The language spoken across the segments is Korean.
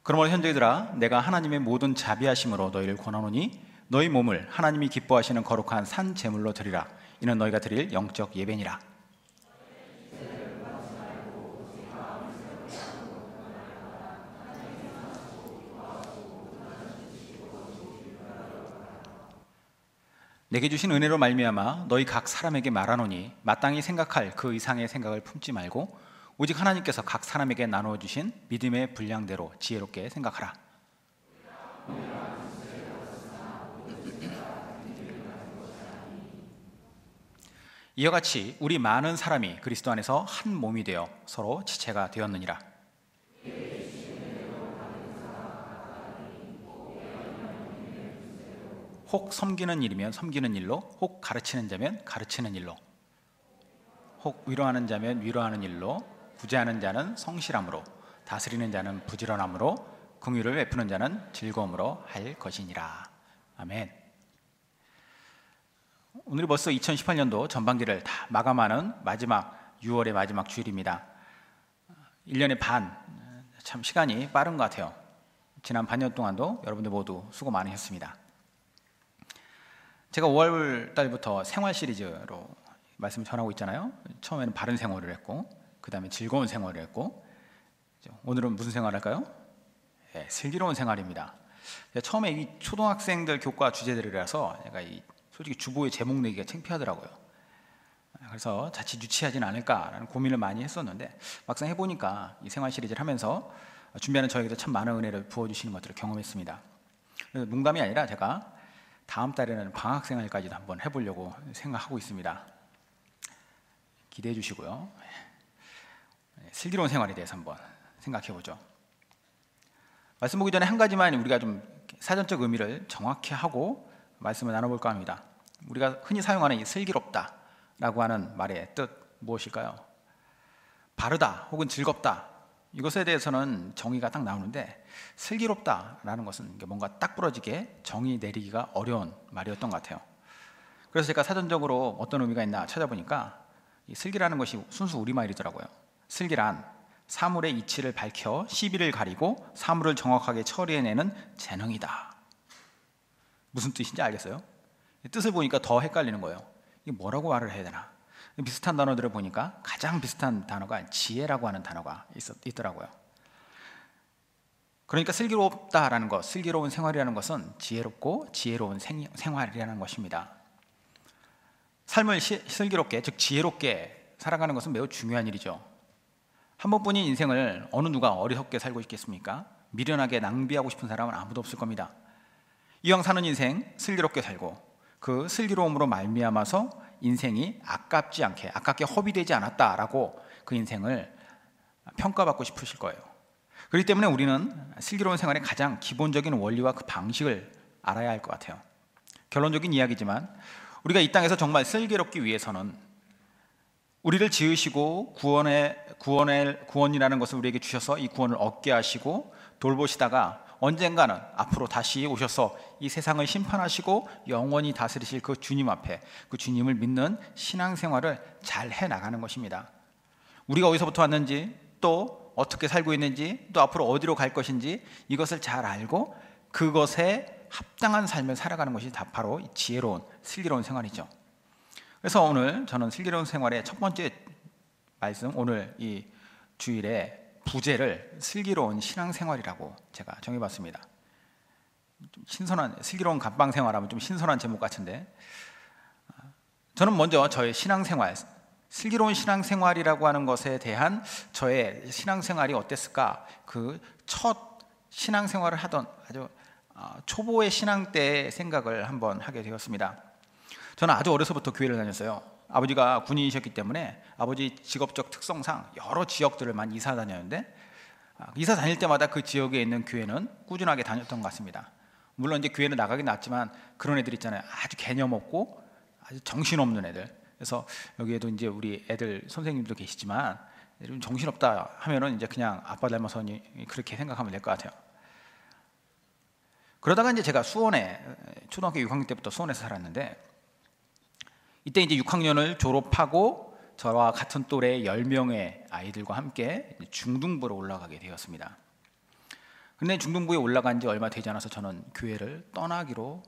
그러므로 형제들아, 내가 하나님의 모든 자비하심으로 너희를 권하노니 너희 몸을 하나님이 기뻐하시는 거룩한 산 제물로 드리라. 이는 너희가 드릴 영적 예배니라. 내게 주신 은혜로 말미암아 너희 각 사람에게 말하노니 마땅히 생각할 그 이상의 생각을 품지 말고 오직 하나님께서 각 사람에게 나누어 주신 믿음의 분량대로 지혜롭게 생각하라. 이와 같이 우리 많은 사람이 그리스도 안에서 한 몸이 되어 서로 지체가 되었느니라. 혹 섬기는 일이면 섬기는 일로, 혹 가르치는 자면 가르치는 일로, 혹 위로하는 자면 위로하는 일로, 구제하는 자는 성실함으로, 다스리는 자는 부지런함으로, 긍휼을 베푸는 자는 즐거움으로 할 것이니라. 아멘. 오늘이 벌써 2018년도 전반기를 다 마감하는 마지막 6월의 마지막 주일입니다. 1년의 반, 참 시간이 빠른 것 같아요. 지난 반년 동안도 여러분들 모두 수고 많으셨습니다. 제가 5월 달부터 생활 시리즈로 말씀을 전하고 있잖아요. 처음에는 바른 생활을 했고, 그 다음에 즐거운 생활을 했고, 오늘은 무슨 생활을 할까요? 네, 슬기로운 생활입니다. 처음에 이 초등학생들 교과 주제들이라서 제가 솔직히 주보에 제목 내기가 창피하더라고요. 그래서 자칫 유치하진 않을까라는 고민을 많이 했었는데 막상 해보니까 이 생활 시리즈를 하면서 준비하는 저에게도 참 많은 은혜를 부어주시는 것들을 경험했습니다. 농담이 아니라 제가 다음 달에는 방학생활까지도 한번 해보려고 생각하고 있습니다. 기대해 주시고요. 슬기로운 생활에 대해서 한번 생각해보죠. 말씀 보기 전에 한 가지만 우리가 좀 사전적 의미를 정확히 하고 말씀을 나눠볼까 합니다. 우리가 흔히 사용하는 이 슬기롭다라고 하는 말의 뜻 무엇일까요? 바르다 혹은 즐겁다, 이것에 대해서는 정의가 딱 나오는데 슬기롭다라는 것은 뭔가 딱 부러지게 정의 내리기가 어려운 말이었던 것 같아요. 그래서 제가 사전적으로 어떤 의미가 있나 찾아보니까 이 슬기라는 것이 순수 우리말이더라고요. 슬기란 사물의 이치를 밝혀 시비를 가리고 사물을 정확하게 처리해내는 재능이다. 무슨 뜻인지 알겠어요? 뜻을 보니까 더 헷갈리는 거예요. 이게 뭐라고 말을 해야 되나? 비슷한 단어들을 보니까 가장 비슷한 단어가 지혜라고 하는 단어가 있더라고요. 그러니까 슬기롭다라는 것, 슬기로운 생활이라는 것은 지혜롭고 지혜로운 생활이라는 것입니다. 삶을 슬기롭게, 즉 지혜롭게 살아가는 것은 매우 중요한 일이죠. 한 번뿐인 인생을 어느 누가 어리석게 살고 있겠습니까? 미련하게 낭비하고 싶은 사람은 아무도 없을 겁니다. 이왕 사는 인생 슬기롭게 살고 그 슬기로움으로 말미암아서 인생이 아깝게 허비되지 않았다라고 그 인생을 평가받고 싶으실 거예요. 그렇기 때문에 우리는 슬기로운 생활의 가장 기본적인 원리와 그 방식을 알아야 할 것 같아요. 결론적인 이야기지만 우리가 이 땅에서 정말 슬기롭기 위해서는 우리를 지으시고 구원이라는 것을 우리에게 주셔서 이 구원을 얻게 하시고 돌보시다가 언젠가는 앞으로 다시 오셔서 이 세상을 심판하시고 영원히 다스리실 그 주님 앞에 그 주님을 믿는 신앙생활을 잘 해나가는 것입니다. 우리가 어디서부터 왔는지, 또 어떻게 살고 있는지, 또 앞으로 어디로 갈 것인지 이것을 잘 알고 그것에 합당한 삶을 살아가는 것이 다 바로 지혜로운 슬기로운 생활이죠. 그래서 오늘 저는 슬기로운 생활의 첫 번째 말씀, 오늘 이 주일에 부제를 슬기로운 신앙생활이라고 제가 정해봤습니다. 좀 신선한, 슬기로운 감방생활하면 좀 신선한 제목 같은데, 저는 먼저 저의 신앙생활, 슬기로운 신앙생활이라고 하는 것에 대한 저의 신앙생활이 어땠을까, 그 첫 신앙생활을 하던 아주 초보의 신앙 때의 생각을 한번 하게 되었습니다. 저는 아주 어려서부터 교회를 다녔어요. 아버지가 군인이셨기 때문에 아버지 직업적 특성상 여러 지역들을 많이 이사 다녔는데, 이사 다닐 때마다 그 지역에 있는 교회는 꾸준하게 다녔던 것 같습니다. 물론 이제 교회는 나가긴 났지만 그런 애들 있잖아요. 아주 개념 없고 아주 정신없는 애들. 그래서 여기에도 이제 우리 애들 선생님도 계시지만 좀 정신없다 하면은 이제 그냥 아빠 닮아서 그렇게 생각하면 될 것 같아요. 그러다가 이제 제가 수원에 초등학교 6학년 때부터 수원에서 살았는데, 이때 이제 6학년을 졸업하고 저와 같은 또래 10명의 아이들과 함께 중등부로 올라가게 되었습니다. 근데 중등부에 올라간 지 얼마 되지 않아서 저는 교회를 떠나기로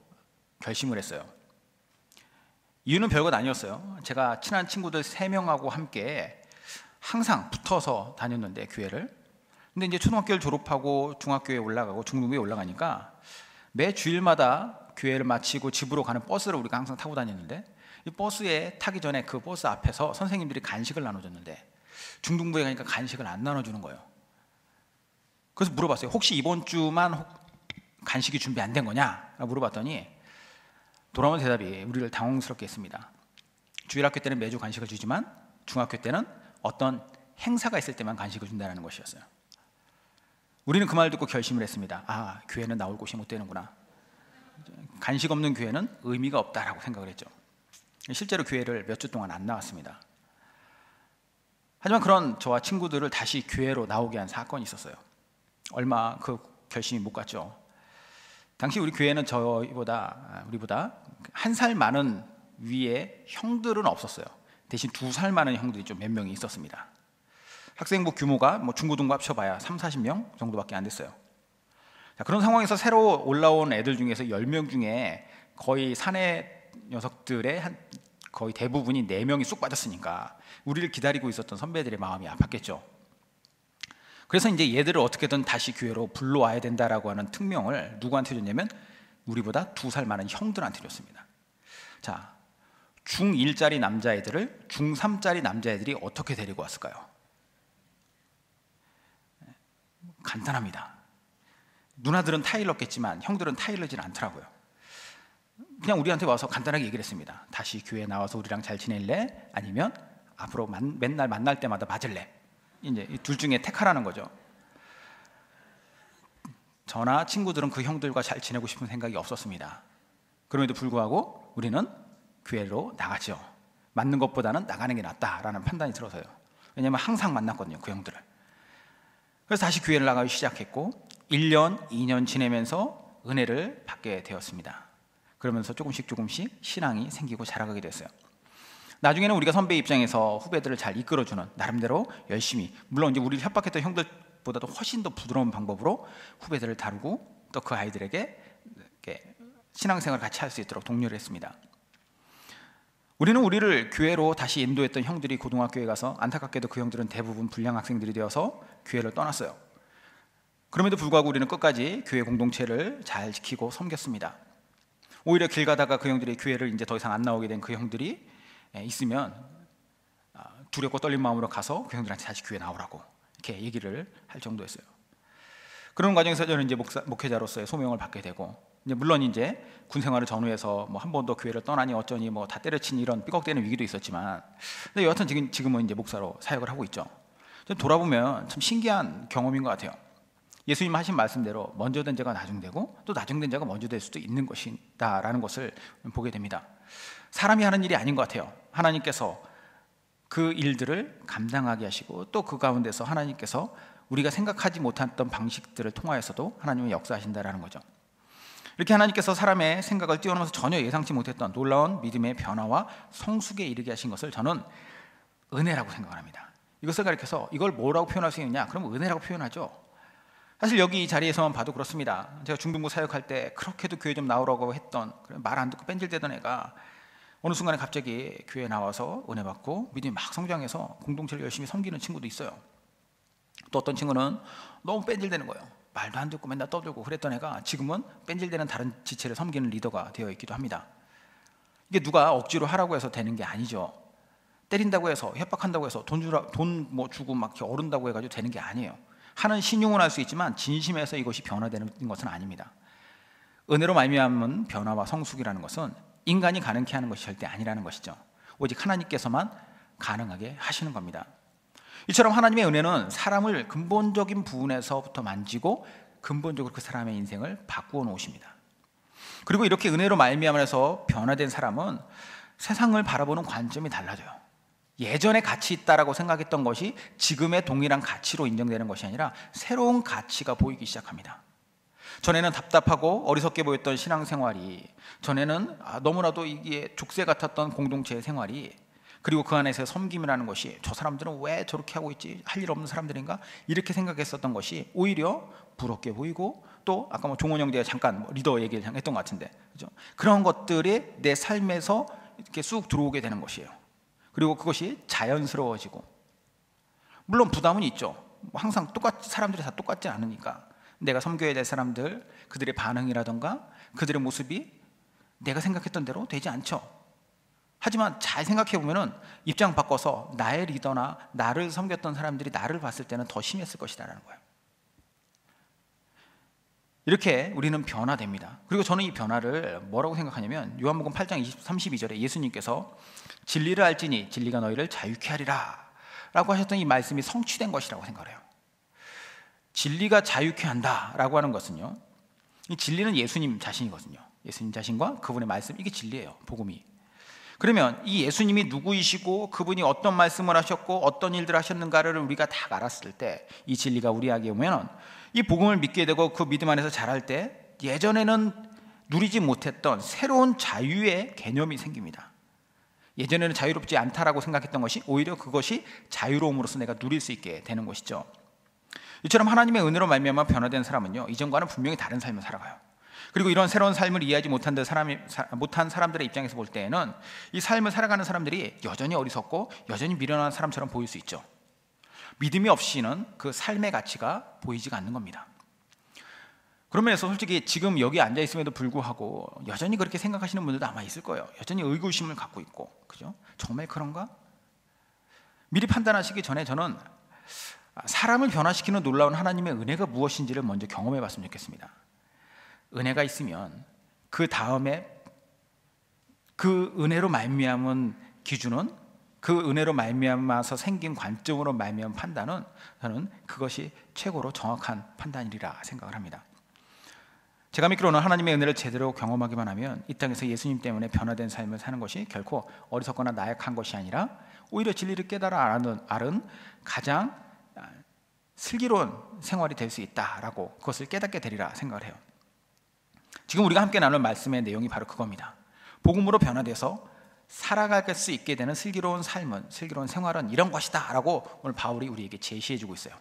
결심을 했어요. 이유는 별것 아니었어요. 제가 친한 친구들 3명하고 함께 항상 붙어서 다녔는데 교회를. 근데 이제 초등학교를 졸업하고 중학교에 올라가고 중등부에 올라가니까 매 주일마다 교회를 마치고 집으로 가는 버스를 우리가 항상 타고 다녔는데, 이 버스에 타기 전에 그 버스 앞에서 선생님들이 간식을 나눠줬는데 중등부에 가니까 간식을 안 나눠주는 거예요. 그래서 물어봤어요. 혹시 이번 주만 간식이 준비 안 된 거냐? 라고 물어봤더니 돌아온 대답이 우리를 당황스럽게 했습니다. 주일학교 때는 매주 간식을 주지만 중학교 때는 어떤 행사가 있을 때만 간식을 준다는 것이었어요. 우리는 그 말 듣고 결심을 했습니다. 아, 교회는 나올 곳이 못 되는구나. 간식 없는 교회는 의미가 없다라고 생각을 했죠. 실제로 교회를 몇 주 동안 안 나왔습니다. 하지만 그런 저와 친구들을 다시 교회로 나오게 한 사건이 있었어요. 얼마 그 결심이 못 갔죠. 당시 우리 교회는 우리보다 1살 많은 위에 형들은 없었어요. 대신 2살 많은 형들이 좀 몇 명이 있었습니다. 학생부 규모가 중고등부 합쳐봐야 30-40명 정도밖에 안 됐어요. 자, 그런 상황에서 새로 올라온 애들 중에서 10명 중에 거의 사내 녀석들의 거의 대부분이 4명이 쑥 빠졌으니까 우리를 기다리고 있었던 선배들의 마음이 아팠겠죠. 그래서 이제 얘들을 어떻게든 다시 교회로 불러와야 된다라고 하는 특명을 누구한테 줬냐면 우리보다 2살 많은 형들한테 줬습니다. 자, 중1짜리 남자애들을 중3짜리 남자애들이 어떻게 데리고 왔을까요? 간단합니다. 누나들은 타일렀겠지만 형들은 타일르질 않더라고요. 그냥 우리한테 와서 간단하게 얘기를 했습니다. 다시 교회에 나와서 우리랑 잘 지낼래? 아니면 앞으로 맨날 만날 때마다 맞을래? 이제 이 둘 중에 택하라는 거죠. 저나 친구들은 그 형들과 잘 지내고 싶은 생각이 없었습니다. 그럼에도 불구하고 우리는 교회로 나갔죠. 맞는 것보다는 나가는 게 낫다라는 판단이 들어서요. 왜냐하면 항상 만났거든요, 그 형들을. 그래서 다시 교회를 나가기 시작했고 1년, 2년 지내면서 은혜를 받게 되었습니다. 그러면서 조금씩 신앙이 생기고 자라가게 됐어요. 나중에는 우리가 선배 입장에서 후배들을 잘 이끌어주는 나름대로 열심히, 물론 이제 우리를 협박했던 형들보다도 훨씬 더 부드러운 방법으로 후배들을 다루고 또 그 아이들에게 이렇게 신앙생활을 같이 할 수 있도록 독려를 했습니다. 우리는 우리를 교회로 다시 인도했던 형들이 고등학교에 가서 안타깝게도 그 형들은 대부분 불량 학생들이 되어서 교회를 떠났어요. 그럼에도 불구하고 우리는 끝까지 교회 공동체를 잘 지키고 섬겼습니다. 오히려 길 가다가 그 형들이 교회를 이제 더 이상 안 나오게 된 그 형들이 있으면 두렵고 떨린 마음으로 가서 그 형들한테 다시 교회 나오라고 이렇게 얘기를 할 정도였어요. 그런 과정에서 저는 이제 목회자로서의 소명을 받게 되고, 물론 이제 군 생활을 전후해서 한 번 더 교회를 떠나니 어쩌니 다 때려치니 이런 삐걱대는 위기도 있었지만, 근데 여하튼 지금은 이제 목사로 사역을 하고 있죠. 좀 돌아보면 참 신기한 경험인 것 같아요. 예수님 하신 말씀대로 먼저 된 자가 나중되고 또 나중된 자가 먼저 될 수도 있는 것이다라는 것을 보게 됩니다. 사람이 하는 일이 아닌 것 같아요. 하나님께서 그 일들을 감당하게 하시고 또 그 가운데서 하나님께서 우리가 생각하지 못했던 방식들을 통하여서도 하나님은 역사하신다라는 거죠. 이렇게 하나님께서 사람의 생각을 뛰어넘어서 전혀 예상치 못했던 놀라운 믿음의 변화와 성숙에 이르게 하신 것을 저는 은혜라고 생각을 합니다. 이것을 가리켜서 이걸 뭐라고 표현할 수 있느냐? 그럼 은혜라고 표현하죠. 사실 여기 이 자리에서만 봐도 그렇습니다. 제가 중등부 사역할 때 그렇게도 교회 좀 나오라고 했던, 말 안 듣고 뺀질대던 애가 어느 순간에 갑자기 교회에 나와서 은혜 받고 믿음이 막 성장해서 공동체를 열심히 섬기는 친구도 있어요. 또 어떤 친구는 너무 뺀질대는 거예요. 말도 안 듣고 맨날 떠들고 그랬던 애가 지금은 뺀질대는 다른 지체를 섬기는 리더가 되어 있기도 합니다. 이게 누가 억지로 하라고 해서 되는 게 아니죠. 때린다고 해서, 협박한다고 해서, 돈 주고 막 이렇게 어른다고 해가지고 되는 게 아니에요. 하는 신용은 할 수 있지만 진심에서 이것이 변화되는 것은 아닙니다. 은혜로 말미암은 변화와 성숙이라는 것은 인간이 가능케 하는 것이 절대 아니라는 것이죠. 오직 하나님께서만 가능하게 하시는 겁니다. 이처럼 하나님의 은혜는 사람을 근본적인 부분에서부터 만지고 근본적으로 그 사람의 인생을 바꾸어 놓으십니다. 그리고 이렇게 은혜로 말미암아서 변화된 사람은 세상을 바라보는 관점이 달라져요. 예전에 가치 있다라고 생각했던 것이 지금의 동일한 가치로 인정되는 것이 아니라 새로운 가치가 보이기 시작합니다. 전에는 답답하고 어리석게 보였던 신앙생활이, 전에는 너무나도 이게 족쇄 같았던 공동체의 생활이 그리고 그 안에서 섬김이라는 것이 저 사람들은 왜 저렇게 하고 있지? 할 일 없는 사람들인가? 이렇게 생각했었던 것이 오히려 부럽게 보이고, 또 아까 뭐 종원 형제가 잠깐 리더 얘기를 했던 것 같은데, 그죠? 그런 것들이 내 삶에서 이렇게 쑥 들어오게 되는 것이에요. 그리고 그것이 자연스러워지고, 물론 부담은 있죠. 항상 사람들이 다 똑같지 않으니까 내가 섬겨야 될 사람들, 그들의 반응이라던가 그들의 모습이 내가 생각했던 대로 되지 않죠. 하지만 잘 생각해 보면은 입장 바꿔서 나의 리더나 나를 섬겼던 사람들이 나를 봤을 때는 더 심했을 것이다라는 거예요. 이렇게 우리는 변화됩니다. 그리고 저는 이 변화를 뭐라고 생각하냐면, 요한복음 8장 32절에 예수님께서 진리를 알지니 진리가 너희를 자유케 하리라 라고 하셨던 이 말씀이 성취된 것이라고 생각해요. 진리가 자유케 한다라고 하는 것은요, 이 진리는 예수님 자신이거든요. 예수님 자신과 그분의 말씀, 이게 진리예요, 복음이. 그러면 이 예수님이 누구이시고 그분이 어떤 말씀을 하셨고 어떤 일들을 하셨는가를 우리가 다 알았을 때, 이 진리가 우리에게 오면 이 복음을 믿게 되고 그 믿음 안에서 자랄 때 예전에는 누리지 못했던 새로운 자유의 개념이 생깁니다. 예전에는 자유롭지 않다라고 생각했던 것이 오히려 그것이 자유로움으로써 내가 누릴 수 있게 되는 것이죠. 이처럼 하나님의 은혜로 말미암아 변화된 사람은요, 이전과는 분명히 다른 삶을 살아가요. 그리고 이런 새로운 삶을 이해하지 못한 사람들의 입장에서 볼 때에는 이 삶을 살아가는 사람들이 여전히 어리석고 여전히 미련한 사람처럼 보일 수 있죠. 믿음이 없이는 그 삶의 가치가 보이지가 않는 겁니다. 그런 면에서 솔직히 지금 여기 앉아 있음에도 불구하고 여전히 그렇게 생각하시는 분들도 아마 있을 거예요. 여전히 의구심을 갖고 있고, 그죠? 정말 그런가? 미리 판단하시기 전에 저는 사람을 변화시키는 놀라운 하나님의 은혜가 무엇인지를 먼저 경험해 봤으면 좋겠습니다. 은혜가 있으면 그 다음에 그 은혜로 말미암은 기준은, 그 은혜로 말미암아서 생긴 관점으로 말미암은 판단은, 저는 그것이 최고로 정확한 판단이라 생각을 합니다. 제가 믿기로는 하나님의 은혜를 제대로 경험하기만 하면 이 땅에서 예수님 때문에 변화된 삶을 사는 것이 결코 어리석거나 나약한 것이 아니라 오히려 진리를 깨달아 아는 가장 슬기로운 생활이 될 수 있다라고, 그것을 깨닫게 되리라 생각을 해요. 지금 우리가 함께 나눌 말씀의 내용이 바로 그겁니다. 복음으로 변화돼서 살아갈 수 있게 되는 슬기로운 삶은, 슬기로운 생활은 이런 것이다 라고 오늘 바울이 우리에게 제시해주고 있어요.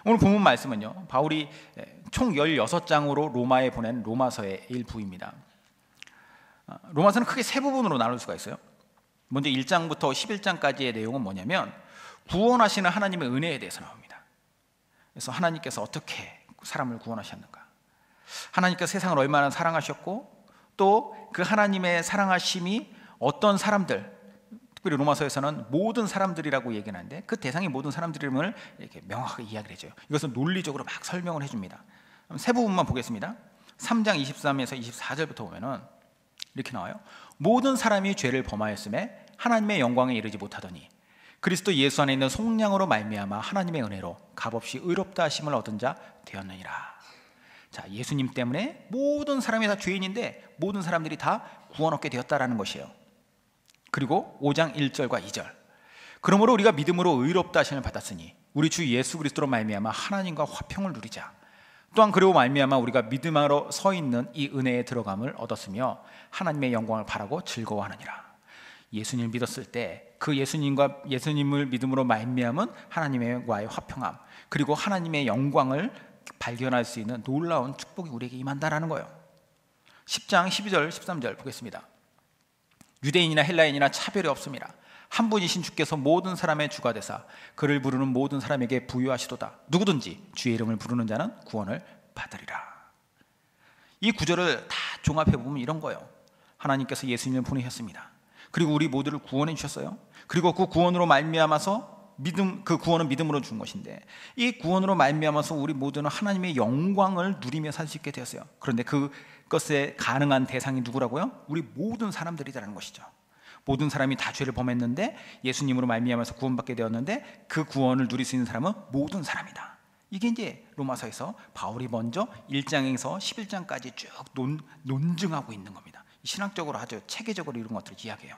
오늘 본문 말씀은요, 바울이 총 16장으로 로마에 보낸 로마서의 일부입니다. 로마서는 크게 세 부분으로 나눌 수가 있어요. 먼저 1장부터 11장까지의 내용은 뭐냐면 구원하시는 하나님의 은혜에 대해서 나옵니다. 그래서 하나님께서 어떻게 사람을 구원하셨는가, 하나님께서 세상을 얼마나 사랑하셨고, 또 그 하나님의 사랑하심이 어떤 사람들, 특별히 로마서에서는 모든 사람들이라고 얘기하는데 그 대상이 모든 사람들임을 이렇게 명확하게 이야기를 해줘요. 이것은 논리적으로 막 설명을 해줍니다. 세 부분만 보겠습니다. 3장 23에서 24절부터 보면은 이렇게 나와요. 모든 사람이 죄를 범하였음에 하나님의 영광에 이르지 못하더니 그리스도 예수 안에 있는 속량으로 말미암아 하나님의 은혜로 값없이 의롭다 하심을 얻은 자 되었느니라. 자, 예수님 때문에 모든 사람이 다 죄인인데 모든 사람들이 다 구원 얻게 되었다라는 것이에요. 그리고 5장 1절과 2절, 그러므로 우리가 믿음으로 의롭다 하심을 받았으니 우리 주 예수 그리스도로 말미암아 하나님과 화평을 누리자. 또한 그리고 말미암아 우리가 믿음으로 서 있는 이 은혜에 들어감을 얻었으며 하나님의 영광을 바라고 즐거워하느니라. 예수님을 믿었을 때 그 예수님을 믿음으로 말미암은 하나님과의 화평함, 그리고 하나님의 영광을 발견할 수 있는 놀라운 축복이 우리에게 임한다라는 거예요. 10장 12절 13절 보겠습니다. 유대인이나 헬라인이나 차별이 없습니다. 한 분이신 주께서 모든 사람의 주가 되사 그를 부르는 모든 사람에게 부유하시도다. 누구든지 주의 이름을 부르는 자는 구원을 받으리라. 이 구절을 다 종합해 보면 이런 거예요. 하나님께서 예수님을 보내셨습니다. 그리고 우리 모두를 구원해 주셨어요. 그리고 그 구원으로 말미암아서 그 구원은 믿음으로 준 것인데, 이 구원으로 말미암아서 우리 모두는 하나님의 영광을 누리며 살 수 있게 되었어요. 그런데 그것에 가능한 대상이 누구라고요? 우리 모든 사람들이라는 것이죠. 모든 사람이 다 죄를 범했는데 예수님으로 말미암아서 구원받게 되었는데 그 구원을 누릴 수 있는 사람은 모든 사람이다. 이게 이제 로마서에서 바울이 먼저 1장에서 11장까지 쭉 논증하고 있는 겁니다. 신학적으로 아주 체계적으로 이런 것들을 이야기해요.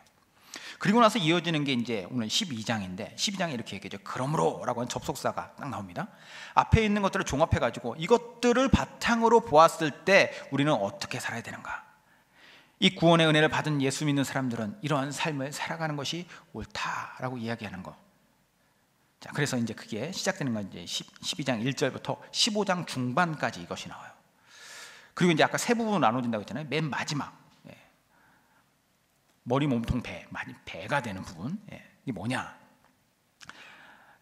그리고 나서 이어지는 게 이제 오늘 12장인데 12장에 이렇게 얘기하죠. 그러므로 라고 하는 접속사가 딱 나옵니다. 앞에 있는 것들을 종합해 가지고 이것들을 바탕으로 보았을 때 우리는 어떻게 살아야 되는가, 이 구원의 은혜를 받은 예수 믿는 사람들은 이러한 삶을 살아가는 것이 옳다라고 이야기하는 거. 자, 그래서 이제 그게 시작되는 건 이제 12장 1절부터 15장 중반까지 이것이 나와요. 그리고 이제 아까 세 부분으로 나눠진다고 했잖아요. 맨 마지막, 머리, 몸통, 배가 되는 부분, 이게 뭐냐?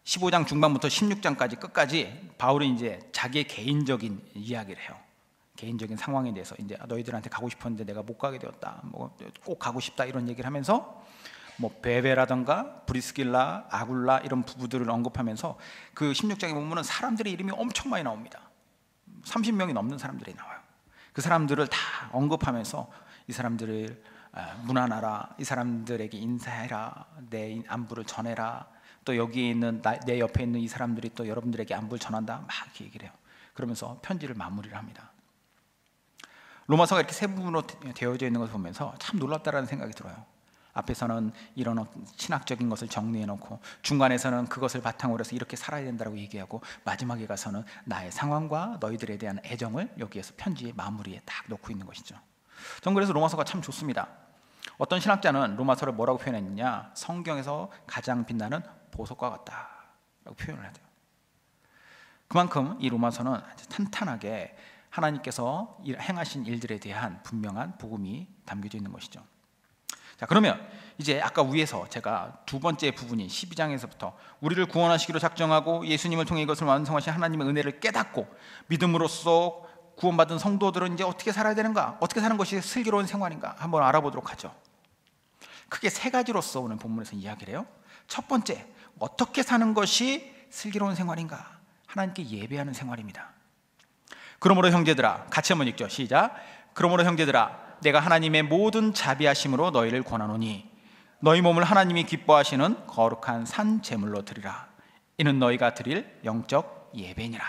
15장 중반부터 16장까지 끝까지 바울은 이제 자기의 개인적인 이야기를 해요. 개인적인 상황에 대해서 이제 너희들한테 가고 싶었는데 내가 못 가게 되었다, 뭐 꼭 가고 싶다, 이런 얘기를 하면서 뭐 베베라던가 브리스길라, 아굴라 이런 부부들을 언급하면서 그 16장에 보면은 사람들의 이름이 엄청 많이 나옵니다. 30명이 넘는 사람들이 나와요. 그 사람들을 다 언급하면서 이 사람들을 문안하라, 이 사람들에게 인사해라, 내 안부를 전해라, 또 여기에 있는 내 옆에 있는 이 사람들이 또 여러분들에게 안부를 전한다, 막 이렇게 얘기를 해요. 그러면서 편지를 마무리를 합니다. 로마서가 이렇게 세 부분으로 되어져 있는 것을 보면서 참 놀랍다라는 생각이 들어요. 앞에서는 이런 신학적인 것을 정리해 놓고 중간에서는 그것을 바탕으로 해서 이렇게 살아야 된다고 얘기하고 마지막에 가서는 나의 상황과 너희들에 대한 애정을 여기에서 편지의 마무리에 딱 놓고 있는 것이죠. 전 그래서 로마서가 참 좋습니다. 어떤 신학자는 로마서를 뭐라고 표현했느냐, 성경에서 가장 빛나는 보석과 같다라고 표현을 해요. 그만큼 이 로마서는 아주 탄탄하게 하나님께서 행하신 일들에 대한 분명한 복음이 담겨져 있는 것이죠. 자, 그러면 이제 아까 위에서 제가 두 번째 부분인 12장에서부터 우리를 구원하시기로 작정하고 예수님을 통해 이것을 완성하신 하나님의 은혜를 깨닫고 믿음으로써 구원받은 성도들은 이제 어떻게 살아야 되는가, 어떻게 사는 것이 슬기로운 생활인가 한번 알아보도록 하죠. 크게 세 가지로서 오늘 본문에서 이야기를 해요. 첫 번째, 어떻게 사는 것이 슬기로운 생활인가? 하나님께 예배하는 생활입니다. 그러므로 형제들아, 같이 한번 읽죠. 시작. 그러므로 형제들아, 내가 하나님의 모든 자비하심으로 너희를 권하노니 너희 몸을 하나님이 기뻐하시는 거룩한 산 제물로 드리라. 이는 너희가 드릴 영적 예배니라.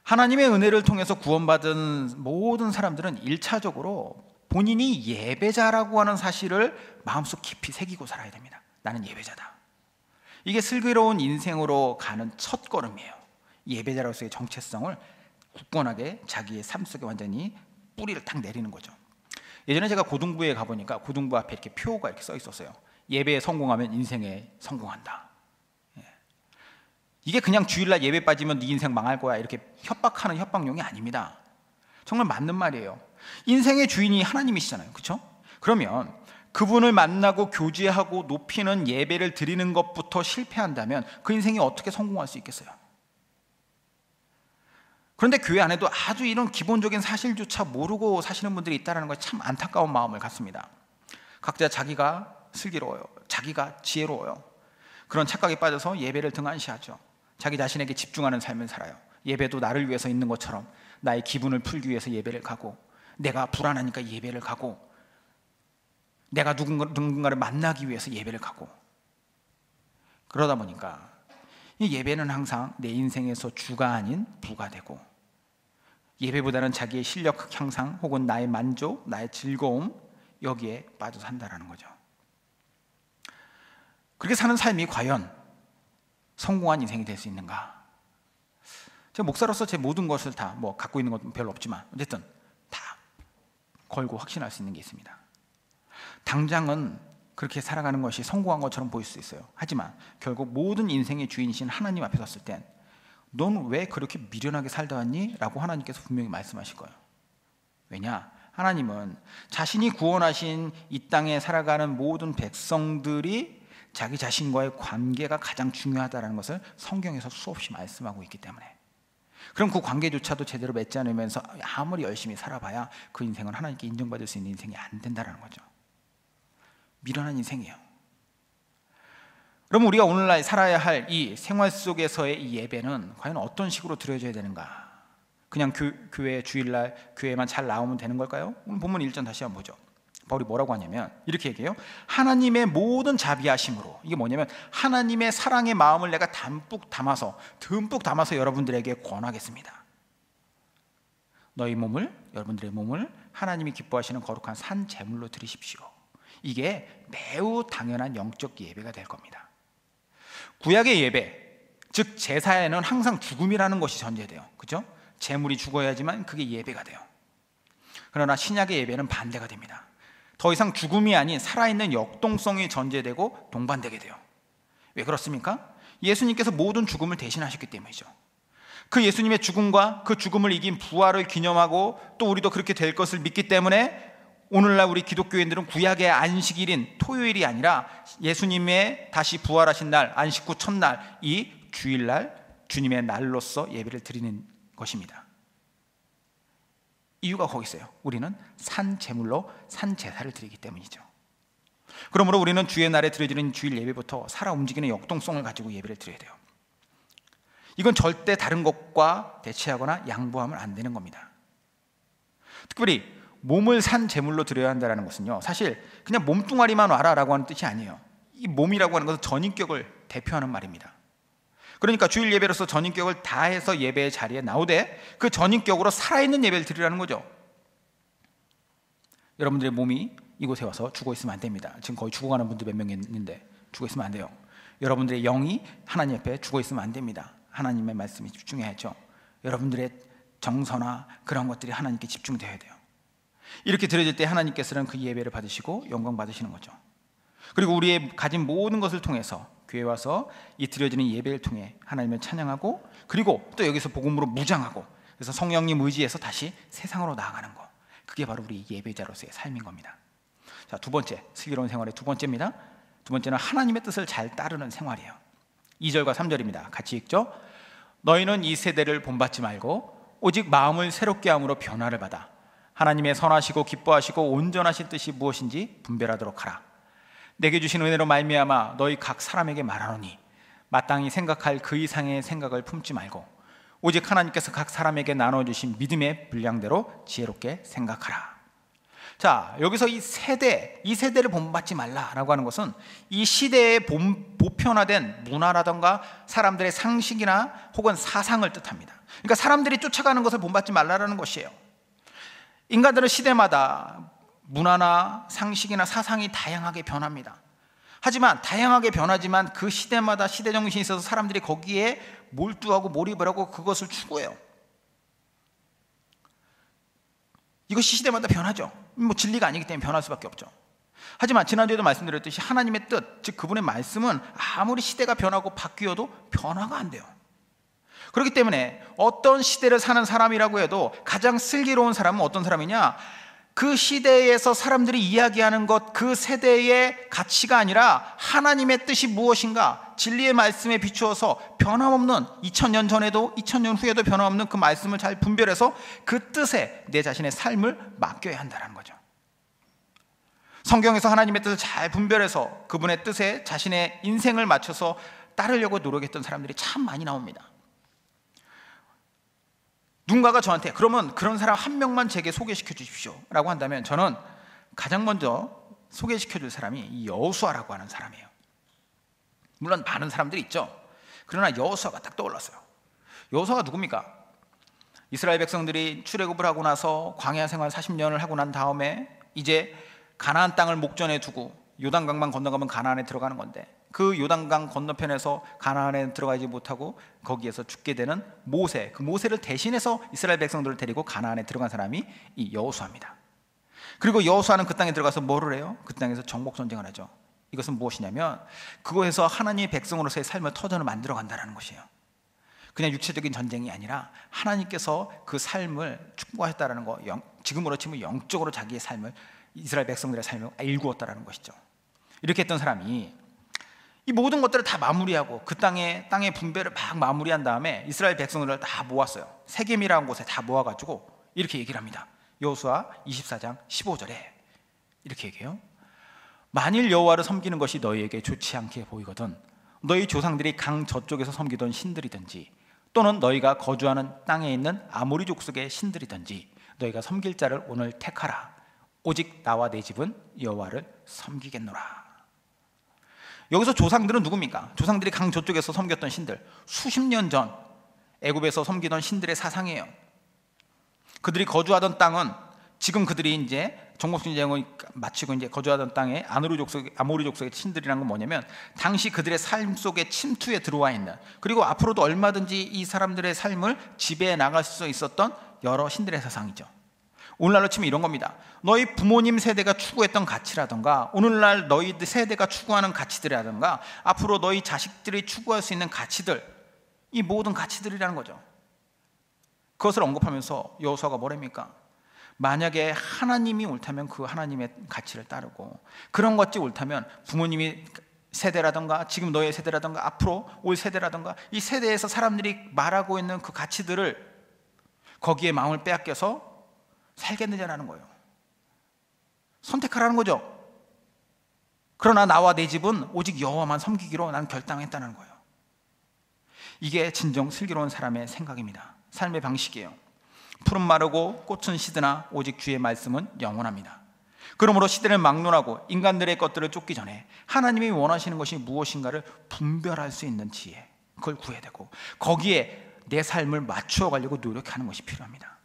하나님의 은혜를 통해서 구원받은 모든 사람들은 1차적으로 본인이 예배자라고 하는 사실을 마음속 깊이 새기고 살아야 됩니다. 나는 예배자다. 이게 슬기로운 인생으로 가는 첫 걸음이에요. 예배자로서의 정체성을 굳건하게 자기의 삶 속에 완전히 뿌리를 딱 내리는 거죠. 예전에 제가 고등부에 가보니까 고등부 앞에 이렇게 표가 이렇게 써 있었어요. 예배에 성공하면 인생에 성공한다. 이게 그냥 주일날 예배 빠지면 네 인생 망할 거야 이렇게 협박하는 협박용이 아닙니다. 정말 맞는 말이에요. 인생의 주인이 하나님이시잖아요, 그렇죠? 그러면 그분을 만나고 교제하고 높이는 예배를 드리는 것부터 실패한다면 그 인생이 어떻게 성공할 수 있겠어요? 그런데 교회 안에도 아주 이런 기본적인 사실조차 모르고 사시는 분들이 있다는 것이 참 안타까운 마음을 갖습니다. 각자 자기가 슬기로워요, 자기가 지혜로워요. 그런 착각에 빠져서 예배를 등한시하죠. 자기 자신에게 집중하는 삶을 살아요. 예배도 나를 위해서 있는 것처럼 나의 기분을 풀기 위해서 예배를 가고, 내가 불안하니까 예배를 가고, 내가 누군가를 만나기 위해서 예배를 가고, 그러다 보니까 이 예배는 항상 내 인생에서 주가 아닌 부가 되고, 예배보다는 자기의 실력 향상 혹은 나의 만족, 나의 즐거움, 여기에 빠져 산다라는 거죠. 그렇게 사는 삶이 과연 성공한 인생이 될 수 있는가? 제가 목사로서 제 모든 것을 다 뭐 갖고 있는 건 별로 없지만 어쨌든 다 걸고 확신할 수 있는 게 있습니다. 당장은 그렇게 살아가는 것이 성공한 것처럼 보일 수 있어요. 하지만 결국 모든 인생의 주인이신 하나님 앞에 섰을 땐 넌 왜 그렇게 미련하게 살다 왔니? 라고 하나님께서 분명히 말씀하실 거예요. 왜냐? 하나님은 자신이 구원하신 이 땅에 살아가는 모든 백성들이 자기 자신과의 관계가 가장 중요하다는 것을 성경에서 수없이 말씀하고 있기 때문에, 그럼 그 관계조차도 제대로 맺지 않으면서 아무리 열심히 살아봐야 그 인생은 하나님께 인정받을 수 있는 인생이 안 된다는 거죠. 미련한 인생이에요. 그럼 우리가 오늘날 살아야 할 이 생활 속에서의 이 예배는 과연 어떤 식으로 드려져야 되는가? 그냥 교회 주일날 교회만 잘 나오면 되는 걸까요? 오늘 본문 1절 다시 한번 보죠. 바울이 뭐라고 하냐면 이렇게 얘기해요. 하나님의 모든 자비하심으로, 이게 뭐냐면 하나님의 사랑의 마음을 내가 듬뿍 담아서 여러분들에게 권하겠습니다. 여러분들의 몸을 하나님이 기뻐하시는 거룩한 산 제물로 드리십시오. 이게 매우 당연한 영적 예배가 될 겁니다. 구약의 예배, 즉 제사에는 항상 죽음이라는 것이 전제돼요. 그죠? 제물이 죽어야지만 그게 예배가 돼요. 그러나 신약의 예배는 반대가 됩니다. 더 이상 죽음이 아닌 살아있는 역동성이 전제되고 동반되게 돼요. 왜 그렇습니까? 예수님께서 모든 죽음을 대신하셨기 때문이죠. 그 예수님의 죽음과 그 죽음을 이긴 부활을 기념하고 또 우리도 그렇게 될 것을 믿기 때문에 오늘날 우리 기독교인들은 구약의 안식일인 토요일이 아니라 예수님의 다시 부활하신 날, 안식 후 첫날, 이 주일날 주님의 날로서 예배를 드리는 것입니다. 이유가 거기 있어요. 우리는 산 제물로 산 제사를 드리기 때문이죠. 그러므로 우리는 주의 날에 드려지는 주일 예배부터 살아 움직이는 역동성을 가지고 예배를 드려야 돼요. 이건 절대 다른 것과 대체하거나 양보하면 안 되는 겁니다. 특별히 몸을 산 제물로 드려야 한다는 것은요, 사실 그냥 몸뚱아리만 와라라고 하는 뜻이 아니에요. 이 몸이라고 하는 것은 전인격을 대표하는 말입니다. 그러니까 주일 예배로서 전인격을 다해서 예배의 자리에 나오되 그 전인격으로 살아있는 예배를 드리라는 거죠. 여러분들의 몸이 이곳에 와서 죽어 있으면 안 됩니다. 지금 거의 죽어가는 분들 몇 명 있는데 죽어 있으면 안 돼요. 여러분들의 영이 하나님 앞에 죽어 있으면 안 됩니다. 하나님의 말씀에 집중해야죠. 여러분들의 정서나 그런 것들이 하나님께 집중되어야 돼요. 이렇게 드려질 때 하나님께서는 그 예배를 받으시고 영광 받으시는 거죠. 그리고 우리의 가진 모든 것을 통해서 교회 와서 이 드려지는 예배를 통해 하나님을 찬양하고, 그리고 또 여기서 복음으로 무장하고, 그래서 성령님 의지에서 다시 세상으로 나아가는 것, 그게 바로 우리 예배자로서의 삶인 겁니다. 자, 두 번째, 슬기로운 생활의 두 번째입니다. 두 번째는 하나님의 뜻을 잘 따르는 생활이에요. 2절과 3절입니다. 같이 읽죠. 너희는 이 세대를 본받지 말고 오직 마음을 새롭게 함으로 변화를 받아 하나님의 선하시고 기뻐하시고 온전하신 뜻이 무엇인지 분별하도록 하라. 내게 주신 은혜로 말미암아 너희 각 사람에게 말하노니 마땅히 생각할 그 이상의 생각을 품지 말고 오직 하나님께서 각 사람에게 나눠주신 믿음의 분량대로 지혜롭게 생각하라. 자, 여기서 이 세대를 본받지 말라라고 하는 것은 이 시대에 보편화된 문화라던가 사람들의 상식이나 혹은 사상을 뜻합니다. 그러니까 사람들이 쫓아가는 것을 본받지 말라라는 것이에요. 인간들은 시대마다 문화나 상식이나 사상이 다양하게 변합니다. 하지만 다양하게 변하지만 그 시대마다 시대 정신이 있어서 사람들이 거기에 몰두하고 몰입을 하고 그것을 추구해요. 이것이 시대마다 변하죠. 뭐 진리가 아니기 때문에 변할 수밖에 없죠. 하지만 지난주에도 말씀드렸듯이 하나님의 뜻, 즉 그분의 말씀은 아무리 시대가 변하고 바뀌어도 변화가 안 돼요. 그렇기 때문에 어떤 시대를 사는 사람이라고 해도 가장 슬기로운 사람은 어떤 사람이냐? 그 시대에서 사람들이 이야기하는 것, 그 세대의 가치가 아니라 하나님의 뜻이 무엇인가, 진리의 말씀에 비추어서 변함없는 2000년 전에도 2000년 후에도 변함없는 그 말씀을 잘 분별해서 그 뜻에 내 자신의 삶을 맡겨야 한다는 거죠. 성경에서 하나님의 뜻을 잘 분별해서 그분의 뜻에 자신의 인생을 맞춰서 따르려고 노력했던 사람들이 참 많이 나옵니다. 누군가가 저한테 그러면 그런 사람 한 명만 제게 소개시켜 주십시오 라고 한다면 저는 가장 먼저 소개시켜 줄 사람이 이 여호수아라고 하는 사람이에요. 물론 많은 사람들이 있죠. 그러나 여호수아가 딱 떠올랐어요. 여호수아가 누굽니까? 이스라엘 백성들이 출애굽을 하고 나서 광야 생활 40년을 하고 난 다음에 이제 가나안 땅을 목전에 두고 요단강만 건너가면 가나안에 들어가는 건데, 그 요단강 건너편에서 가나안에 들어가지 못하고 거기에서 죽게 되는 모세, 그 모세를 대신해서 이스라엘 백성들을 데리고 가나안에 들어간 사람이 이 여호수아입니다. 그리고 여호수아는 그 땅에 들어가서 뭐를 해요? 그 땅에서 정복 전쟁을 하죠. 이것은 무엇이냐면 그곳에서 하나님의 백성으로서의 삶을 터전을 만들어 간다는 것이에요. 그냥 육체적인 전쟁이 아니라 하나님께서 그 삶을 축복하셨다는 거, 지금으로 치면 영적으로 자기의 삶을, 이스라엘 백성들의 삶을 일구었다는 것이죠. 이렇게 했던 사람이 이 모든 것들을 다 마무리하고 그 땅의 분배를 막 마무리한 다음에 이스라엘 백성들을 다 모았어요. 세겜이라는 곳에 다 모아가지고 이렇게 얘기를 합니다. 여호수아 24장 15절에 이렇게 얘기해요. 만일 여호와를 섬기는 것이 너희에게 좋지 않게 보이거든 너희 조상들이 강 저쪽에서 섬기던 신들이든지 또는 너희가 거주하는 땅에 있는 아모리 족속의 신들이든지 너희가 섬길 자를 오늘 택하라. 오직 나와 내 집은 여호와를 섬기겠노라. 여기서 조상들은 누굽니까? 조상들이 강 저쪽에서 섬겼던 신들, 수십 년 전 애굽에서 섬기던 신들의 사상이에요. 그들이 거주하던 땅은 지금 그들이 이제 정복전쟁을 마치고 이제 거주하던 땅에 아모리 족속의 신들이라는 건 뭐냐면 당시 그들의 삶 속에 침투에 들어와 있는, 그리고 앞으로도 얼마든지 이 사람들의 삶을 지배해 나갈 수 있었던 여러 신들의 사상이죠. 오늘날로 치면 이런 겁니다. 너희 부모님 세대가 추구했던 가치라든가 오늘날 너희 세대가 추구하는 가치들이라든가 앞으로 너희 자식들이 추구할 수 있는 가치들, 이 모든 가치들이라는 거죠. 그것을 언급하면서 여호수아가 뭐랍니까? 만약에 하나님이 옳다면 그 하나님의 가치를 따르고 그런 것이 옳다면 부모님이 세대라든가 지금 너의 세대라든가 앞으로 올 세대라든가 이 세대에서 사람들이 말하고 있는 그 가치들을 거기에 마음을 빼앗겨서 살겠느냐라는 거예요. 선택하라는 거죠. 그러나 나와 내 집은 오직 여호와만 섬기기로 난 결단했다는 거예요. 이게 진정 슬기로운 사람의 생각입니다. 삶의 방식이에요. 풀은 마르고 꽃은 시드나 오직 주의 말씀은 영원합니다. 그러므로 시대를 막론하고 인간들의 것들을 쫓기 전에 하나님이 원하시는 것이 무엇인가를 분별할 수 있는 지혜, 그걸 구해야 되고 거기에 내 삶을 맞추어 가려고 노력하는 것이 필요합니다.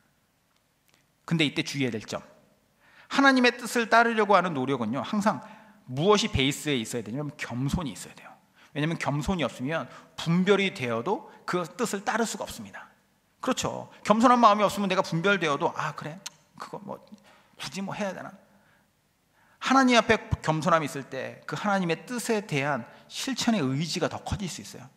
근데 이때 주의해야 될 점, 하나님의 뜻을 따르려고 하는 노력은요 항상 무엇이 베이스에 있어야 되냐면 겸손이 있어야 돼요. 왜냐하면 겸손이 없으면 분별이 되어도 그 뜻을 따를 수가 없습니다. 그렇죠. 겸손한 마음이 없으면 내가 분별되어도 아 그래 그거 뭐 굳이 뭐 해야 되나. 하나님 앞에 겸손함이 있을 때 그 하나님의 뜻에 대한 실천의 의지가 더 커질 수 있어요.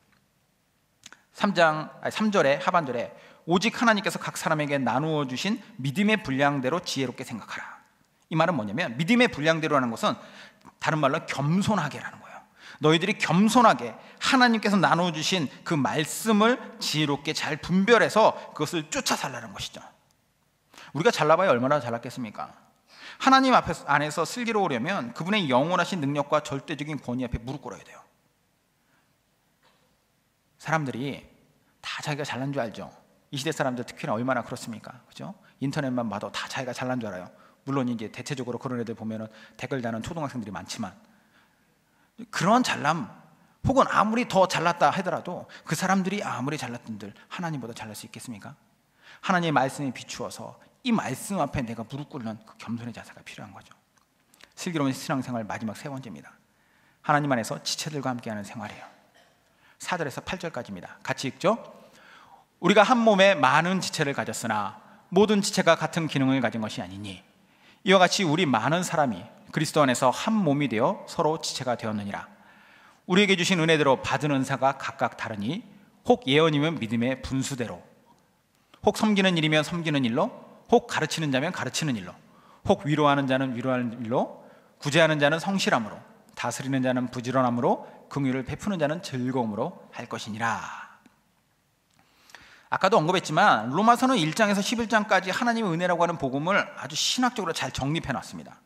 3절의 하반절에 오직 하나님께서 각 사람에게 나누어 주신 믿음의 분량대로 지혜롭게 생각하라. 이 말은 뭐냐면 믿음의 분량대로라는 것은 다른 말로 겸손하게라는 거예요. 너희들이 겸손하게 하나님께서 나누어 주신 그 말씀을 지혜롭게 잘 분별해서 그것을 쫓아 살라는 것이죠. 우리가 잘나봐야 얼마나 잘났겠습니까? 하나님 안에서 슬기로우려면 그분의 영원하신 능력과 절대적인 권위 앞에 무릎 꿇어야 돼요. 사람들이 다 자기가 잘난 줄 알죠. 이 시대 사람들 특히나 얼마나 그렇습니까? 그죠? 인터넷만 봐도 다 자기가 잘난 줄 알아요. 물론 이제 대체적으로 그런 애들 보면은 댓글 다는 초등학생들이 많지만 그런 잘남 혹은 아무리 더 잘났다 하더라도 그 사람들이 아무리 잘났던들 하나님보다 잘날 수 있겠습니까? 하나님의 말씀에 비추어서 이 말씀 앞에 내가 무릎 꿇는 그 겸손의 자세가 필요한 거죠. 슬기로운 신앙생활 마지막 세 번째입니다. 하나님 안에서 지체들과 함께하는 생활이에요. 4절에서 8절까지입니다. 같이 읽죠. 우리가 한 몸에 많은 지체를 가졌으나 모든 지체가 같은 기능을 가진 것이 아니니 이와 같이 우리 많은 사람이 그리스도 안에서 한 몸이 되어 서로 지체가 되었느니라. 우리에게 주신 은혜대로 받은 은사가 각각 다르니 혹 예언이면 믿음의 분수대로, 혹 섬기는 일이면 섬기는 일로, 혹 가르치는 자면 가르치는 일로, 혹 위로하는 자는 위로하는 일로, 구제하는 자는 성실함으로, 다스리는 자는 부지런함으로, 긍휼을 베푸는 자는 즐거움으로 할 것이니라. 아까도 언급했지만 로마서는 1장에서 11장까지 하나님의 은혜라고 하는 복음을 아주 신학적으로 잘 정립해 놨습니다.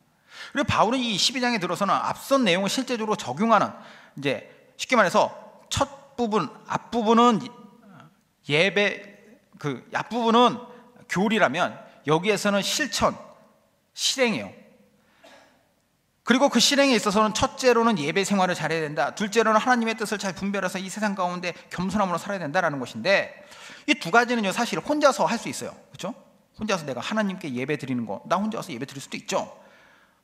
그리고 바울은 이 12장에 들어서는 앞선 내용을 실제적으로 적용하는, 이제 쉽게 말해서 첫 부분, 앞부분은 예배, 그 앞부분은 교리라면 여기에서는 실천, 실행이에요. 그리고 그 실행에 있어서는 첫째로는 예배 생활을 잘해야 된다. 둘째로는 하나님의 뜻을 잘 분별해서 이 세상 가운데 겸손함으로 살아야 된다라는 것인데, 이 두 가지는요 사실 혼자서 할 수 있어요. 그렇죠? 혼자서 내가 하나님께 예배 드리는 거, 나 혼자서 예배 드릴 수도 있죠.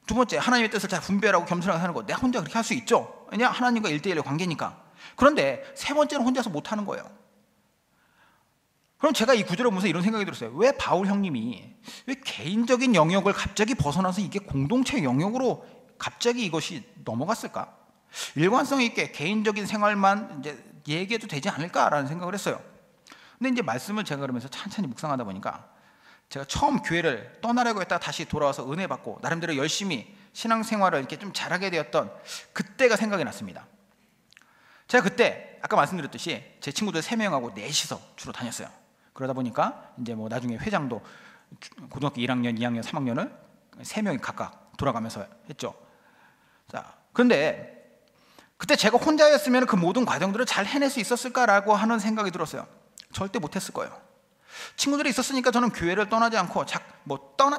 두 번째, 하나님의 뜻을 잘 분별하고 겸손하게 하는 거, 내가 혼자 그렇게 할 수 있죠. 왜냐? 하나님과 1대1의 관계니까. 그런데 세 번째는 혼자서 못하는 거예요. 그럼 제가 이 구절을 보면서 이런 생각이 들었어요. 왜 바울 형님이 왜 개인적인 영역을 갑자기 벗어나서 이게 공동체 영역으로 갑자기 이것이 넘어갔을까? 일관성 있게 개인적인 생활만 이제 얘기해도 되지 않을까라는 생각을 했어요. 근데 이제 말씀을 제가 그러면서 찬찬히 묵상하다 보니까 제가 처음 교회를 떠나려고 했다가 다시 돌아와서 은혜 받고 나름대로 열심히 신앙생활을 이렇게 좀 잘하게 되었던 그때가 생각이 났습니다. 제가 그때 아까 말씀드렸듯이 제 친구들 3명하고 넷이서 주로 다녔어요. 그러다 보니까 이제 뭐 나중에 회장도 고등학교 1학년, 2학년, 3학년을 3명이 각각 돌아가면서 했죠. 자, 그런데 그때 제가 혼자였으면 그 모든 과정들을 잘 해낼 수 있었을까라고 하는 생각이 들었어요. 절대 못했을 거예요. 친구들이 있었으니까 저는 교회를 떠나지 않고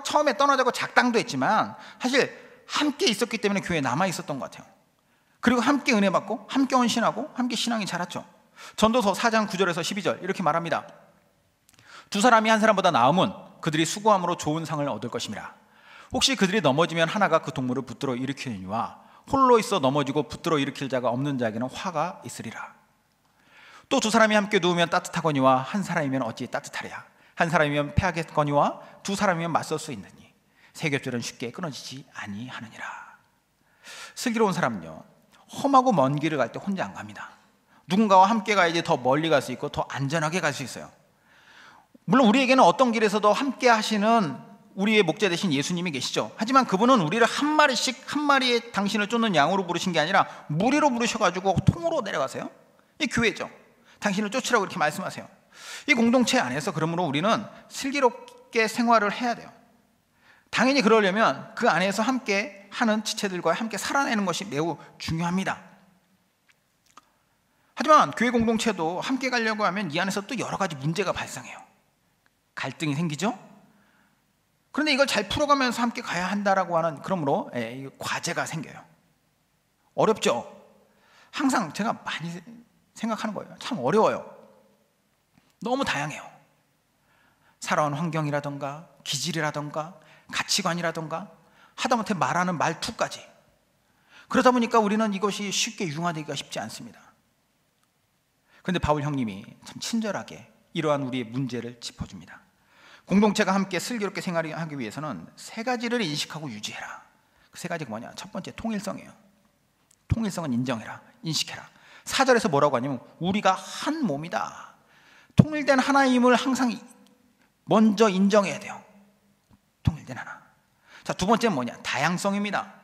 처음에 떠나자고 작당도 했지만 사실 함께 있었기 때문에 교회에 남아 있었던 것 같아요. 그리고 함께 은혜 받고 함께 헌신하고 함께 신앙이 자랐죠. 전도서 4장 9절에서 12절 이렇게 말합니다. 두 사람이 한 사람보다 나음은 그들이 수고함으로 좋은 상을 얻을 것입니다. 혹시 그들이 넘어지면 하나가 그 동물을 붙들어 일으키느니와 홀로 있어 넘어지고 붙들어 일으킬 자가 없는 자에게는 화가 있으리라. 또 두 사람이 함께 누우면 따뜻하거니와 한 사람이면 어찌 따뜻하랴. 한 사람이면 패하겠거니와 두 사람이면 맞설 수 있느니. 새 겹절은 쉽게 끊어지지 아니하느니라. 슬기로운 사람은요, 험하고 먼 길을 갈 때 혼자 안 갑니다. 누군가와 함께 가야지 더 멀리 갈 수 있고 더 안전하게 갈 수 있어요. 물론 우리에게는 어떤 길에서도 함께 하시는 우리의 목자 되신 예수님이 계시죠. 하지만 그분은 우리를 한 마리씩, 한 마리의 당신을 쫓는 양으로 부르신 게 아니라 무리로 부르셔가지고 통으로 내려가세요. 이 교회죠. 당신을 쫓으라고 이렇게 말씀하세요. 이 공동체 안에서 그러므로 우리는 슬기롭게 생활을 해야 돼요. 당연히 그러려면 그 안에서 함께 하는 지체들과 함께 살아내는 것이 매우 중요합니다. 하지만 교회 공동체도 함께 가려고 하면 이 안에서 또 여러 가지 문제가 발생해요. 갈등이 생기죠. 그런데 이걸 잘 풀어가면서 함께 가야 한다라고 하는, 그러므로 과제가 생겨요. 어렵죠. 항상 제가 많이 생각하는 거예요. 참 어려워요. 너무 다양해요. 살아온 환경이라던가 기질이라던가 가치관이라던가 하다못해 말하는 말투까지. 그러다 보니까 우리는 이것이 쉽게 융화되기가 쉽지 않습니다. 그런데 바울 형님이 참 친절하게 이러한 우리의 문제를 짚어줍니다. 공동체가 함께 슬기롭게 생활하기 위해서는 세 가지를 인식하고 유지해라. 그 세 가지가 뭐냐? 첫 번째, 통일성이에요. 통일성은 인정해라, 인식해라. 4절에서 뭐라고 하냐면 우리가 한 몸이다. 통일된 하나임을 항상 먼저 인정해야 돼요. 통일된 하나. 자, 두 번째는 뭐냐? 다양성입니다.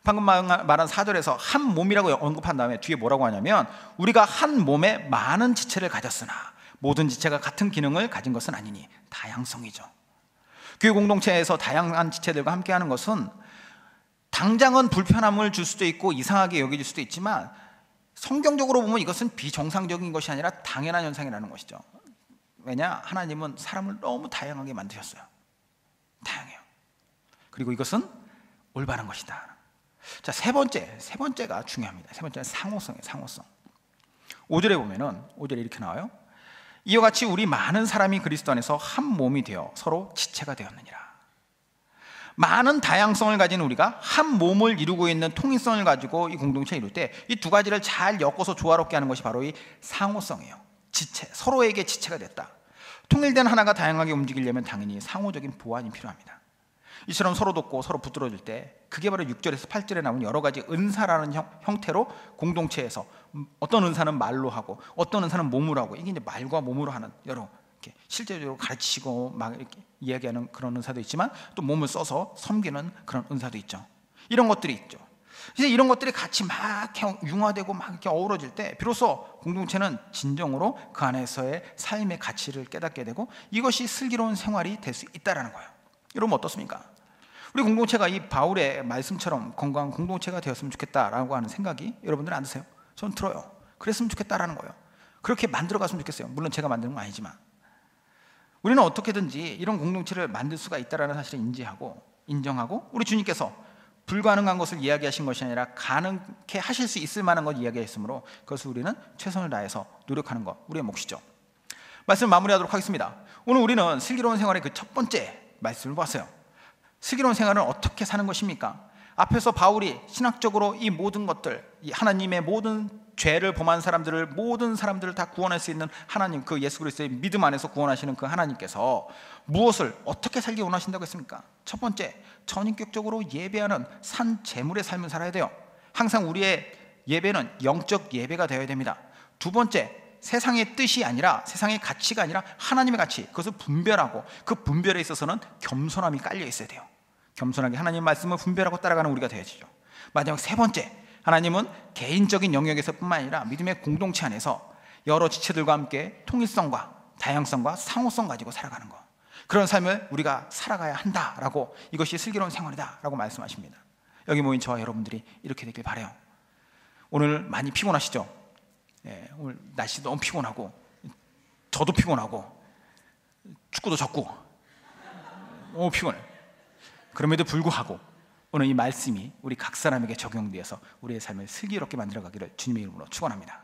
방금 말한 4절에서 한 몸이라고 언급한 다음에 뒤에 뭐라고 하냐면 우리가 한 몸에 많은 지체를 가졌으나 모든 지체가 같은 기능을 가진 것은 아니니. 다양성이죠. 교회 공동체에서 다양한 지체들과 함께하는 것은 당장은 불편함을 줄 수도 있고 이상하게 여겨질 수도 있지만 성경적으로 보면 이것은 비정상적인 것이 아니라 당연한 현상이라는 것이죠. 왜냐? 하나님은 사람을 너무 다양하게 만드셨어요. 다양해요. 그리고 이것은 올바른 것이다. 자, 세 번째가 중요합니다. 세 번째는 상호성이에요. 상호성. 5절에 보면은 5절에 이렇게 나와요. 이와 같이 우리 많은 사람이 그리스도 안에서 한 몸이 되어 서로 지체가 되었느니라. 많은 다양성을 가진 우리가 한 몸을 이루고 있는 통일성을 가지고 이 공동체를 이룰 때 이 두 가지를 잘 엮어서 조화롭게 하는 것이 바로 이 상호성이에요. 지체, 서로에게 지체가 됐다. 통일된 하나가 다양하게 움직이려면 당연히 상호적인 보완이 필요합니다. 이처럼 서로 돕고 서로 붙들어줄 때 그게 바로 6절에서 8절에 나오는 여러 가지 은사라는 형태로 공동체에서 어떤 은사는 말로 하고 어떤 은사는 몸으로 하고, 이게 이제 말과 몸으로 하는 여러 이렇게 실제적으로 가르치고 막 이렇게 이야기하는 그런 은사도 있지만 또 몸을 써서 섬기는 그런 은사도 있죠. 이런 것들이 있죠. 이제 이런 것들이 같이 막 융화되고 막 이렇게 어우러질 때 비로소 공동체는 진정으로 그 안에서의 삶의 가치를 깨닫게 되고 이것이 슬기로운 생활이 될 수 있다라는 거예요. 여러분 어떻습니까? 우리 공동체가 이 바울의 말씀처럼 건강한 공동체가 되었으면 좋겠다라고 하는 생각이 여러분들 안 드세요? 전 들어요. 그랬으면 좋겠다라는 거예요. 그렇게 만들어갔으면 좋겠어요. 물론 제가 만드는 건 아니지만 우리는 어떻게든지 이런 공동체를 만들 수가 있다는 사실을 인지하고 인정하고 우리 주님께서 불가능한 것을 이야기하신 것이 아니라 가능케 하실 수 있을 만한 것 이야기했으므로 그것을 우리는 최선을 다해서 노력하는 것, 우리의 몫이죠. 말씀 마무리하도록 하겠습니다. 오늘 우리는 슬기로운 생활의 그 첫 번째 말씀을 봤어요. 슬기로운 생활은 어떻게 사는 것입니까? 앞에서 바울이 신학적으로 이 모든 것들, 이 하나님의 모든 죄를 범한 사람들을, 모든 사람들을 다 구원할 수 있는 하나님, 그 예수 그리스도의 믿음 안에서 구원하시는 그 하나님께서 무엇을 어떻게 살기 원하신다고 했습니까? 첫 번째, 전인격적으로 예배하는 산 제물의 삶을 살아야 돼요. 항상 우리의 예배는 영적 예배가 되어야 됩니다. 두 번째, 세상의 뜻이 아니라, 세상의 가치가 아니라 하나님의 가치, 그것을 분별하고 그 분별에 있어서는 겸손함이 깔려 있어야 돼요. 겸손하게 하나님의 말씀을 분별하고 따라가는 우리가 되어야죠. 마지막 세 번째, 하나님은 개인적인 영역에서 뿐만 아니라 믿음의 공동체 안에서 여러 지체들과 함께 통일성과 다양성과 상호성 가지고 살아가는 것, 그런 삶을 우리가 살아가야 한다라고, 이것이 슬기로운 생활이다라고 말씀하십니다. 여기 모인 저와 여러분들이 이렇게 되길 바라요. 오늘 많이 피곤하시죠? 오늘 날씨 너무 피곤하고 저도 피곤하고 축구도 졌고 너무 피곤해. 그럼에도 불구하고 오늘 이 말씀이 우리 각 사람에게 적용되어서 우리의 삶을 슬기롭게 만들어가기를 주님의 이름으로 축원합니다.